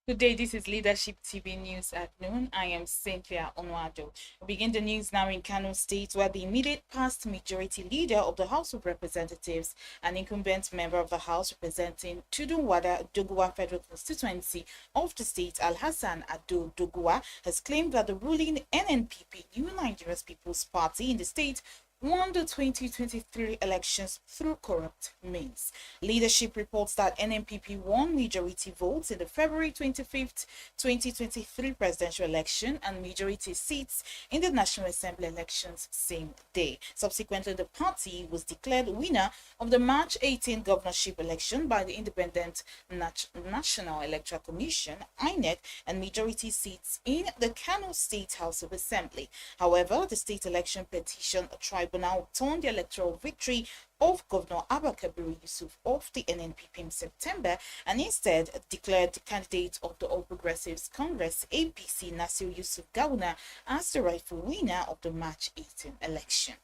Good day, this is Leadership TV News at noon. I am Cynthia Onwado. We begin the news now in Kano State, where the immediate past majority leader of the House of Representatives and incumbent member of the House representing Tudun Wada Doguwa Federal Constituency of the state, Alhassan Ado Doguwa, has claimed that the ruling NNPP, New Nigeria's People's Party in the state, won the 2023 elections through corrupt means. Leadership reports that NNPP won majority votes in the February 25th, 2023 presidential election and majority seats in the National Assembly elections same day. Subsequently, the party was declared winner of the March 18 governorship election by the Independent National Electoral Commission, INEC, and majority seats in the Kano State House of Assembly. However, the State Election Petitions Tribunal turned the electoral victory of Governor Abba Kabir Yusuf of the NNPP in September and instead declared the candidate of the All Progressives Congress APC Nasir Yusuf Gawuna as the rightful winner of the March 18 election.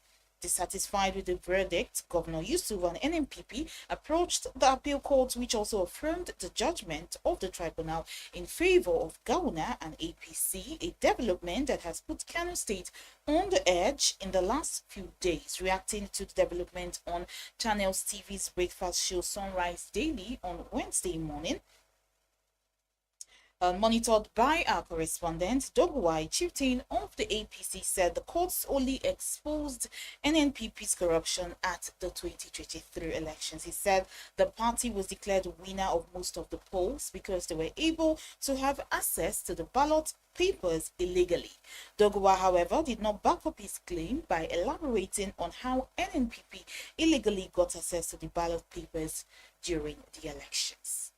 Dissatisfied with the verdict, Governor Yusuf and NNPP approached the appeal court, which also affirmed the judgment of the tribunal in favour of Gawuna and APC, a development that has put Kano State on the edge in the last few days. Reacting to the development on Channels TV's breakfast show Sunrise Daily on Wednesday morning, monitored by our correspondent, Doguwa, chieftain of the APC, said the courts only exposed NNPP's corruption at the 2023 elections. He said the party was declared winner of most of the polls because they were able to have access to the ballot papers illegally. Doguwa, however, did not back up his claim by elaborating on how NNPP illegally got access to the ballot papers during the elections.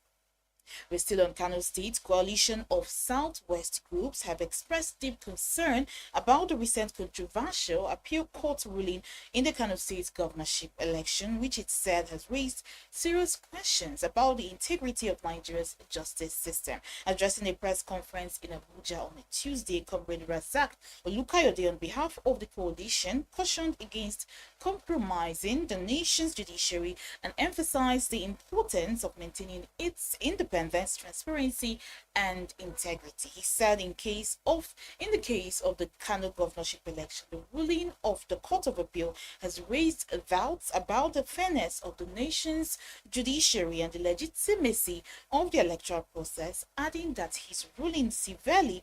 We're still on Kano State. Coalition of Southwest groups have expressed deep concern about the recent controversial appeal court ruling in the Kano State governorship election, which it said has raised serious questions about the integrity of Nigeria's justice system. Addressing a press conference in Abuja on a Tuesday, Comrade Razak Olukayode, on behalf of the coalition, cautioned against compromising the nation's judiciary and emphasized the importance of maintaining its independence, transparency, and integrity. He said in the case of the Kano governorship election, the ruling of the Court of Appeal has raised doubts about the fairness of the nation's judiciary and the legitimacy of the electoral process, adding that this ruling severely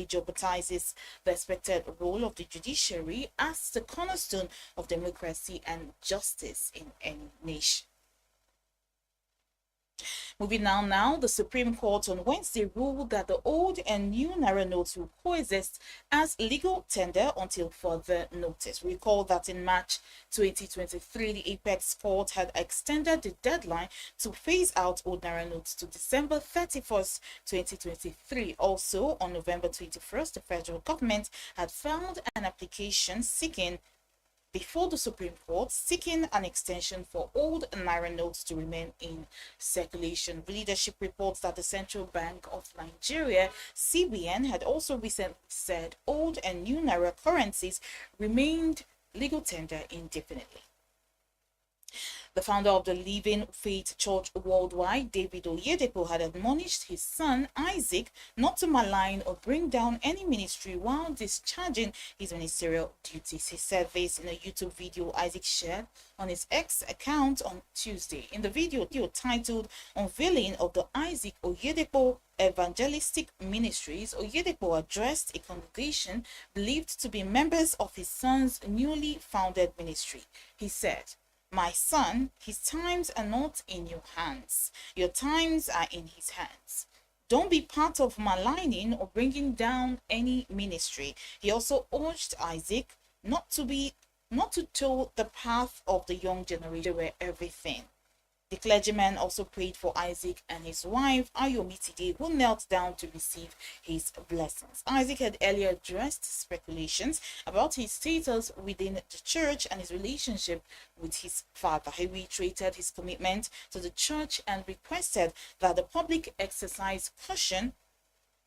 jeopardizes the expected role of the judiciary as the cornerstone of democracy and justice in any nation. Moving now, the Supreme Court on Wednesday ruled that the old and new Naira notes will coexist as legal tender until further notice. Recall that in March 2023, the Apex Court had extended the deadline to phase out old Naira notes to December 31st, 2023. Also, on November 21st, the federal government had filed an application before the Supreme Court, seeking an extension for old Naira notes to remain in circulation. Leadership reports that the Central Bank of Nigeria, CBN, had also recently said old and new Naira currencies remained legal tender indefinitely. The founder of the Living Faith Church Worldwide, David Oyedepo, had admonished his son Isaac not to malign or bring down any ministry while discharging his ministerial duties. He said this in a YouTube video Isaac shared on his X account on Tuesday. In the video titled Unveiling of the Isaac Oyedepo Evangelistic Ministries, Oyedepo addressed a congregation believed to be members of his son's newly founded ministry. He said, "My son, his times are not in your hands. Your times are in his hands. Don't be part of maligning or bringing down any ministry." He also urged Isaac not to toe the path of the young generation where everything. The clergyman also prayed for Isaac and his wife, Ayomitide, who knelt down to receive his blessings. Isaac had earlier addressed speculations about his status within the church and his relationship with his father. He reiterated his commitment to the church and requested that the public exercise caution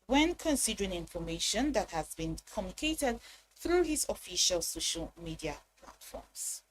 when considering information that has been communicated through his official social media platforms.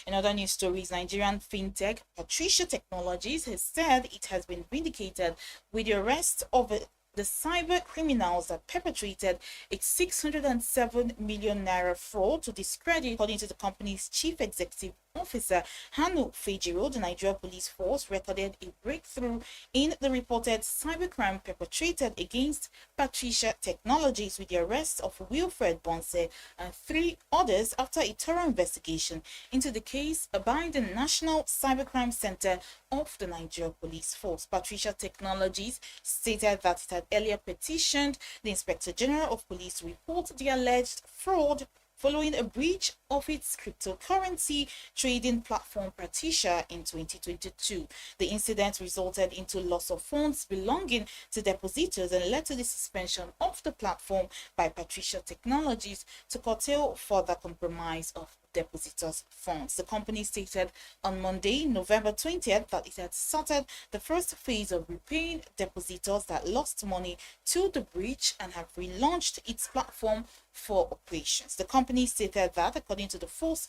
In other news stories, Nigerian fintech Patricia Technologies has said it has been vindicated with the arrest of the cyber criminals that perpetrated a 607 million naira fraud to discredit, according to the company's chief executive officer, Kano State. The Nigeria Police Force recorded a breakthrough in the reported cybercrime perpetrated against Patricia Technologies with the arrest of Wilfred Bonse and 3 others after a thorough investigation into the case by the National Cybercrime Center of the Nigeria Police Force. Patricia Technologies stated that it had earlier petitioned the Inspector General of Police to report the alleged fraud following a breach of its cryptocurrency trading platform Patricia in 2022. The incident resulted into loss of funds belonging to depositors and led to the suspension of the platform by Patricia Technologies to curtail further compromise of depositors' funds. The company stated on Monday, November 20th, that it had started the first phase of repaying depositors that lost money to the breach and have relaunched its platform for operations. The company stated that, according to the Force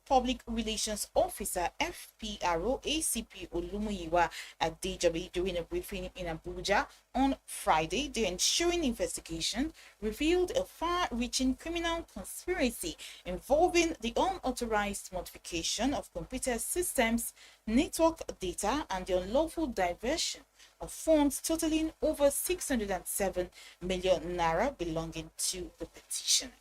Public Relations Officer FPRO ACP Olumuyiwa Adejobi during a briefing in Abuja on Friday, the ensuing investigation revealed a far-reaching criminal conspiracy involving the unauthorized modification of computer systems, network data, and the unlawful diversion of funds totaling over 607 million naira belonging to the petitioner.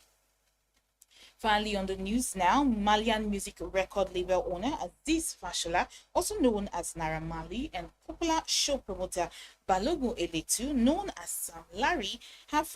Finally, on the news now, Malian music record label owner Aziz Fashola, also known as Naira Marley, and popular show promoter Balogun Eletu, known as Sam Larry, have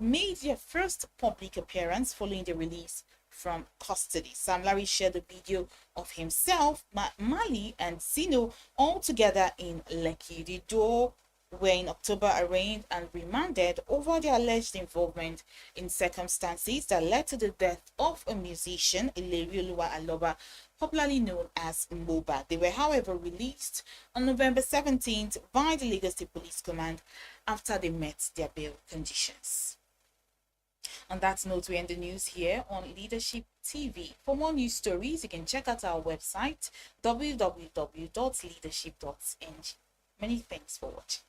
made their first public appearance following the release from custody. Sam Larry shared a video of himself, Mali, and Zino all together in Lekki. The duo were in October arraigned and remanded over their alleged involvement in circumstances that led to the death of a musician, Ilerioluwa Aloba, popularly known as Moba. They were, however, released on November 17th by the Lagos State Police Command after they met their bail conditions. On that note, we end the news here on Leadership TV. For more news stories, you can check out our website, www.leadership.ng. Many thanks for watching.